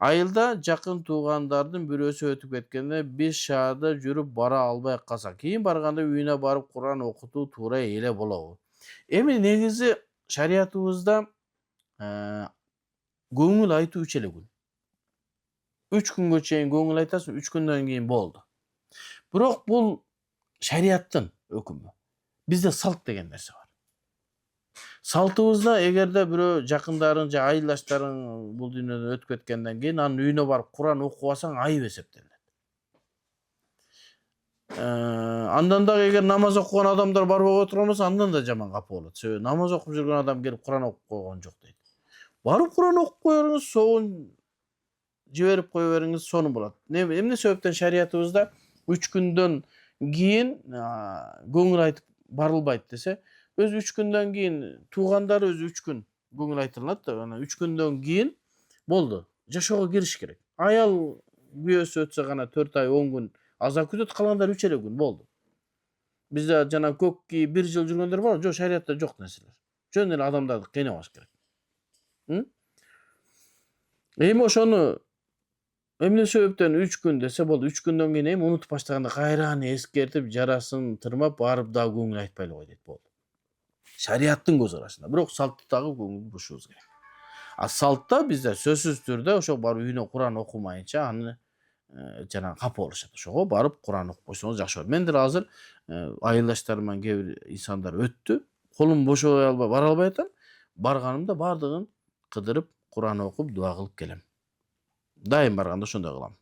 Айылда жакын туугандардын бирөөсү өтүп кеткенде биз шаарда жүрүп бара албай калсак, кийин барганда үйүнө барып Куран окутуу туура эле болобу? Эми негизи шариятыбызда э, көңүл айтуу 3 эле күн. 3 күнгө чейин көңүл айтасың, 3 күндөн кийин болду. Бирок бул шарияттын өкүмү. Бизде салт деген нерсе бар. Салтыбызда эгерде бирөө жакындарың же айылдаштарың бул дүйнөдөн өтүп кеткенден кийин анын үйүнө барып Куран окубасаң айып эсептелет. Андан дагы эгер намаз окуган адамдар барбай отурган болсо андан да жаман капа болот. Себеби намаз окуп жүргөн адам келип Куран окуп койгон жок дейт. Барып Куран окуп кое бериңиз, соогун жиберип кое бериңиз, сону болот. Эмне себептен шариятыбызда 3 күндөн кийин көңүл айтып барылбайт десе, өзү 3 күндөн кийин туугандар өзү 3 күн көңүл айтылат да, анан 3 күндөн кийин болду. Жашоого кириш керек. Аял күйөөсү өтсө гана 4 ай 10 күн азап күтөт, калгандары 3 эле күн болду. Бизде жана көк кийип 1 жыл жүргөндөр бар, жок шариятта жок нерселер. Жөн эле адамдарды кыйнабаш керек. Эми ошону эмне себептен 3 күн десе болду. 3 күндөн кийин эми унутуп баштаганда кайрааны эскертип, жарасын тырмап, барып дагы көңүл айтпай эле кой дейт, болду. Шарияттын көз карашында. Бирок салтты дагы көңүл бурушубуз керек. А салтта бизде сөзсүз түрдө ошо барып үйүнө Куран окумайынча аны жана капа болушат. Ошого барып Куран окуп койсоңуз жакшы болот. Мен деле азыр айылдаштарыман кээ бир инсандар өттү. Колум бошой албай бара албай атам. Барганымда бардыгын кыдырып, Куран окуп, дуа кылып келем. Дайым барганда ошондой кылам.